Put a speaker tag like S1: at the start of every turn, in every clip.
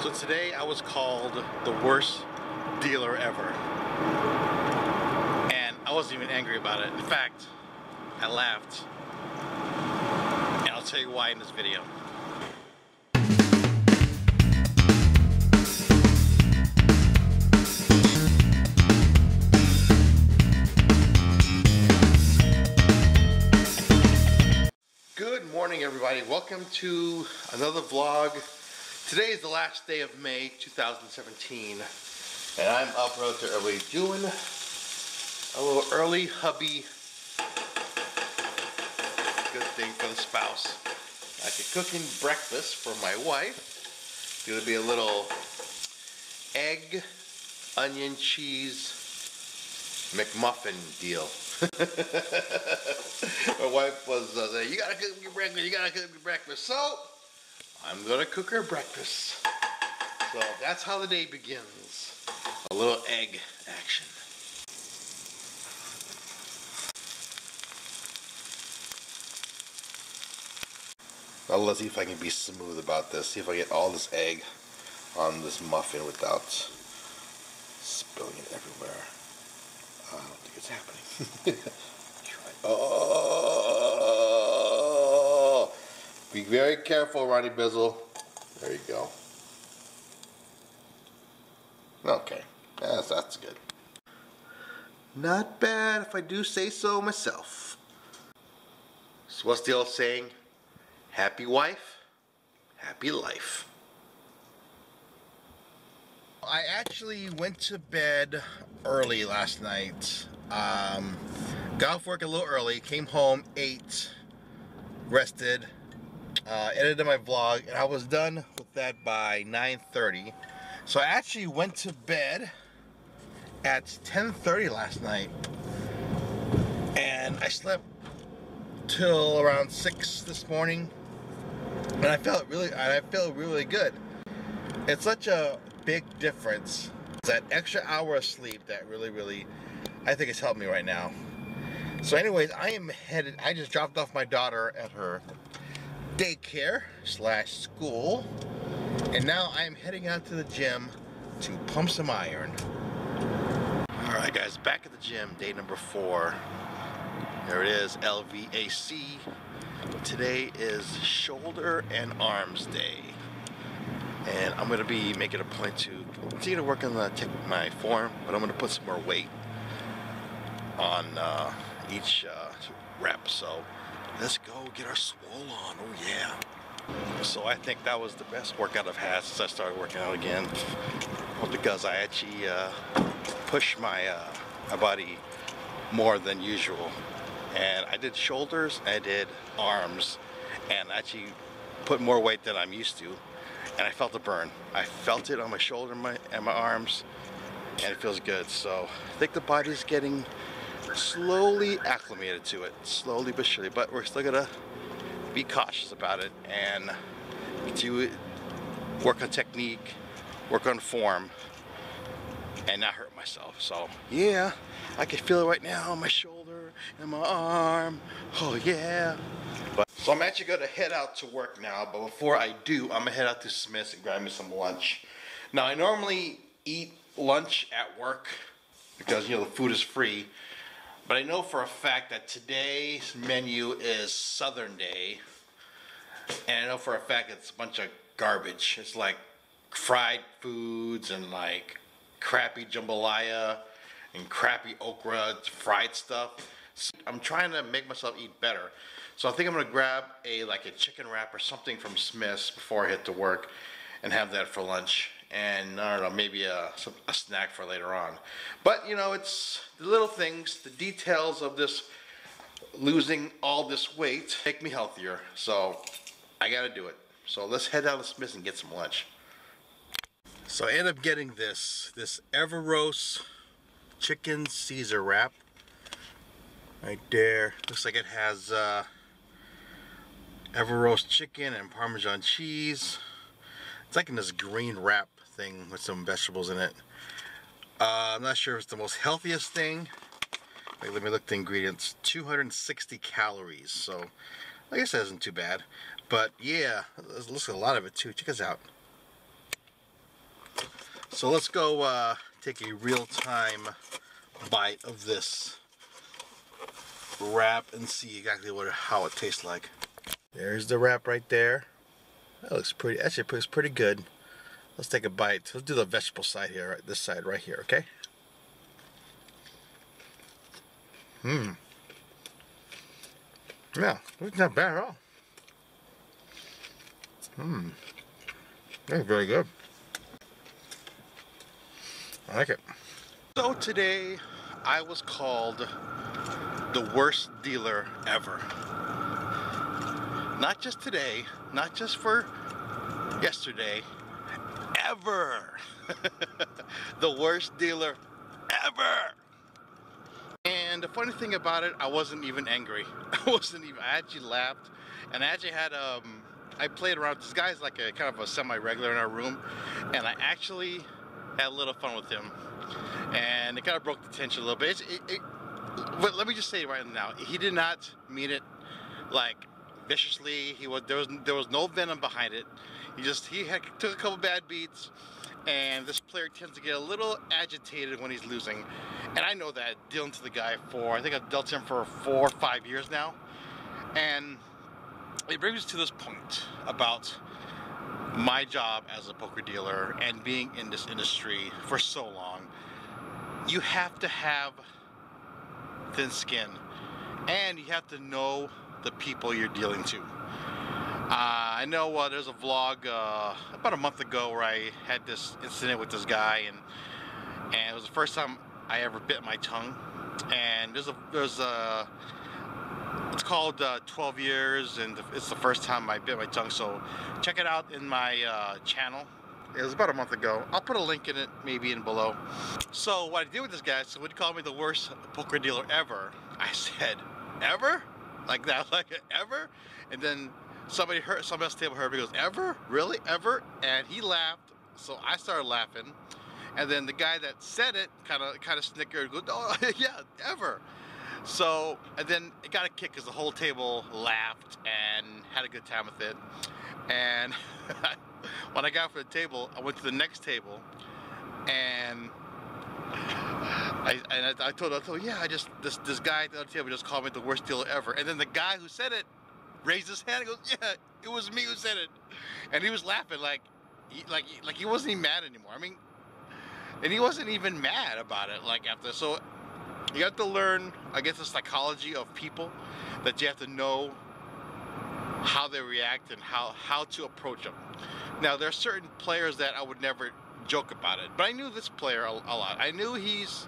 S1: So today I was called the worst dealer ever. And I wasn't even angry about it. In fact, I laughed. And I'll tell you why in this video. Good morning, everybody. Welcome to another vlog. Today is the last day of May 2017, and I'm up relatively early doing a little early hubby good thing for the spouse. Actually cooking breakfast for my wife. It's gonna be a little egg, onion, cheese McMuffin deal. My wife was saying, you gotta cook me breakfast, you gotta cook me breakfast. So, I'm gonna cook her breakfast. So, that's how the day begins. A little egg action. Now, let's see if I can be smooth about this. See if I get all this egg on this muffin without spilling it everywhere. I don't think it's happening. Try. Oh! Be very careful, Ronnie Bizzle. There you go. Okay, that's good. Not bad if I do say so myself. So what's the old saying? Happy wife, happy life. I actually went to bed early last night. Got off work a little early, came home, ate, rested, edited my vlog, and I was done with that by 9:30. So I actually went to bed at 10:30 last night, and I slept till around 6 this morning, and I felt really good. It's such a big difference. It's that extra hour of sleep that really, I think it's helped me right now. So anyways, I just dropped off my daughter at her daycare / school, and now I am heading out to the gym to pump some iron. Alright guys, back at the gym, day number 4. There it is, LVAC. Today is shoulder and arms day. And I'm going to be making a point to continue to work on my form, but I'm going to put some more weight on each rep. So let's go get our swole on. Oh yeah. So I think that was the best workout I've had since I started working out again. Well, because I actually pushed my body more than usual. And I did shoulders, I did arms, and actually put more weight than I'm used to. And I felt the burn. I felt it on my shoulder and my arms, and it feels good. So I think the body's getting slowly acclimated to it, slowly but surely. But we're still gonna be cautious about it and work on technique, work on form, and not hurt myself. So yeah, I can feel it right now on my shoulder and my arm. Oh yeah. So I'm actually going to head out to work now, but before I do, I'm going to head out to Smith's and grab me some lunch. Now, I normally eat lunch at work because, you know, the food is free, but I know for a fact that today's menu is Southern Day, and I know for a fact it's a bunch of garbage. It's like fried foods and like crappy jambalaya and crappy okra fried stuff. So I'm trying to make myself eat better. So I think I'm gonna grab a chicken wrap or something from Smith's before I hit to work and have that for lunch. And I don't know, maybe a snack for later on. But you know, it's the little things, the details of this losing all this weight make me healthier. So I gotta do it. So let's head down to Smith's and get some lunch. So I ended up getting this Everroast chicken Caesar wrap. Right there. Looks like it has Everroast chicken and Parmesan cheese. It's like in this green wrap thing with some vegetables in it. I'm not sure if it's the most healthiest thing. Wait, let me look at the ingredients. 260 calories. So I guess that isn't too bad. But yeah, there's a lot of it too. Check this out. So let's go take a real-time bite of this wrap and see exactly how it tastes like. There's the wrap right there. That looks pretty. Actually, it looks pretty good. Let's take a bite. Let's do the vegetable side here. Right, this side right here. Okay. Yeah, it's not bad at all. That's very good. I like it. So today, I was called the worst dealer ever. Not just today, not just for yesterday, ever. The worst dealer ever. And the funny thing about it, I wasn't even angry. I actually laughed, and I actually had I played around. This guy's like a kind of a semi-regular in our room, and I actually had a little fun with him, and it kind of broke the tension a little bit. But let me just say right now, he did not mean it like viciously. There was no venom behind it. He took a couple bad beats, and this player tends to get a little agitated when he's losing, and I know that, dealing to the guy I think I've dealt him for 4 or 5 years now, and it brings us to this point about my job as a poker dealer and being in this industry for so long. You have to have thin skin, and you have to know the people you're dealing to. I know there's a vlog about a month ago where I had this incident with this guy, and it was the first time I ever bit my tongue. And it's called 12 years, and it's the first time I bit my tongue. So check it out in my channel. It was about a month ago. I'll put a link in it, maybe in below. So what I did with this guy, so when he called me the worst poker dealer ever, I said, ever? Like that, like ever? And then somebody else at the table heard me, goes, ever? Really? Ever? And he laughed, so I started laughing. And then the guy that said it kind of snickered, goes, oh, yeah, ever. So, and then it got a kick because the whole table laughed and had a good time with it. And when I got from the table, I went to the next table, and I told yeah, this guy at the other table just called me the worst dealer ever. And then the guy who said it raised his hand and goes, yeah, it was me who said it. And he was laughing like he wasn't even mad anymore. I mean, and he wasn't even mad about it like after. So you have to learn, I guess, the psychology of people, that you have to know how they react and how to approach them. Now, there are certain players that I would never joke about it, but I knew this player a lot. I knew he's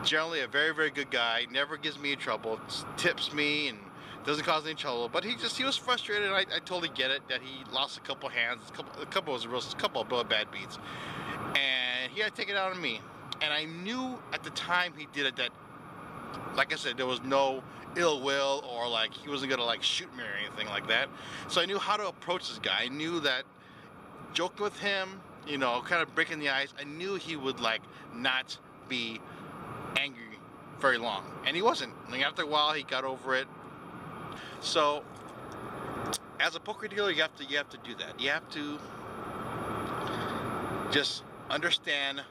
S1: generally a very, very good guy, never gives me in trouble, tips me, and doesn't cause any trouble. But he was frustrated, and I totally get it, that he lost a couple hands, a couple of real bad beats, and he had to take it out on me. And I knew at the time he did it that, like I said, there was no ill will, or like he wasn't gonna like shoot me or anything like that. So I knew how to approach this guy. I knew that joking with him, you know, kind of breaking the ice, I knew he would like not be angry very long, and he wasn't. Like after a while, he got over it. So as a poker dealer, you have to do that. You have to just understand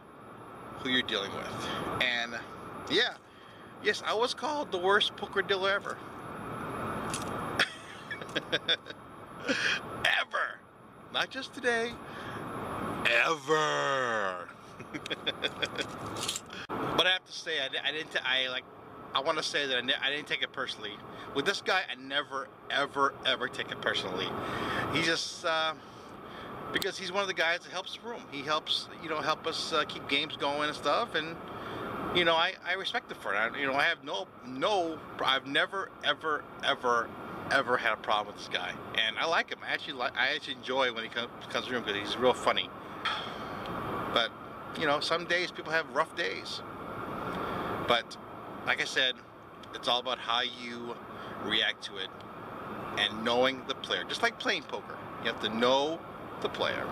S1: who you're dealing with. And yeah, yes, I was called the worst poker dealer ever. Ever. Not just today. Ever. But I have to say, I want to say that I didn't take it personally. With this guy, I never, ever, ever take it personally. He just, because he's one of the guys that helps the room. He helps, you know, help us keep games going and stuff, and you know, I respect it for it. You know, I have I've never, ever, ever, ever had a problem with this guy, and I like him. I actually enjoy when he comes to the room because he's real funny. But you know, some days people have rough days. But like I said, it's all about how you react to it and knowing the player. Just like playing poker, you have to know the player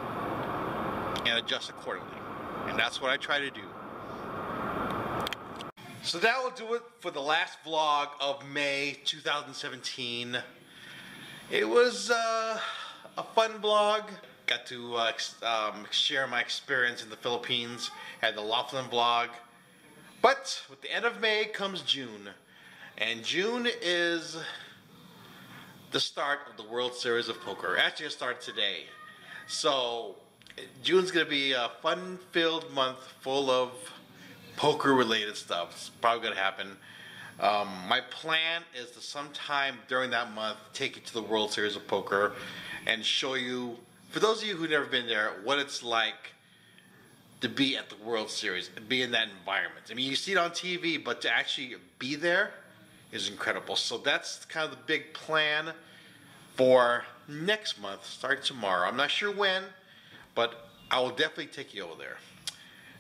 S1: and adjust accordingly. And that's what I try to do. So that will do it for the last vlog of May 2017. It was a fun vlog. got to share my experience in the Philippines. Had the Laughlin vlog. But with the end of May comes June. And June is the start of the World Series of Poker. Actually, it started today. So June's going to be a fun-filled month full of poker-related stuff. It's probably going to happen. My plan is to sometime during that month take you to the World Series of Poker and show you, for those of you who've never been there, what it's like to be at the World Series and be in that environment. I mean, you see it on TV, but to actually be there is incredible. So that's kind of the big plan for next month, starting tomorrow. I'm not sure when, but I will definitely take you over there.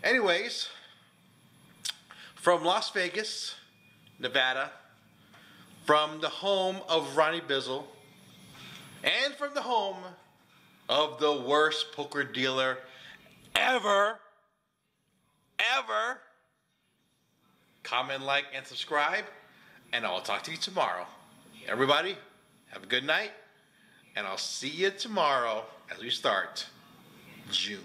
S1: Anyways, from Las Vegas, Nevada, from the home of Ronnie Bizzle, and from the home of the worst poker dealer ever, comment, like, and subscribe, and I'll talk to you tomorrow. Everybody, have a good night, and I'll see you tomorrow as we start June.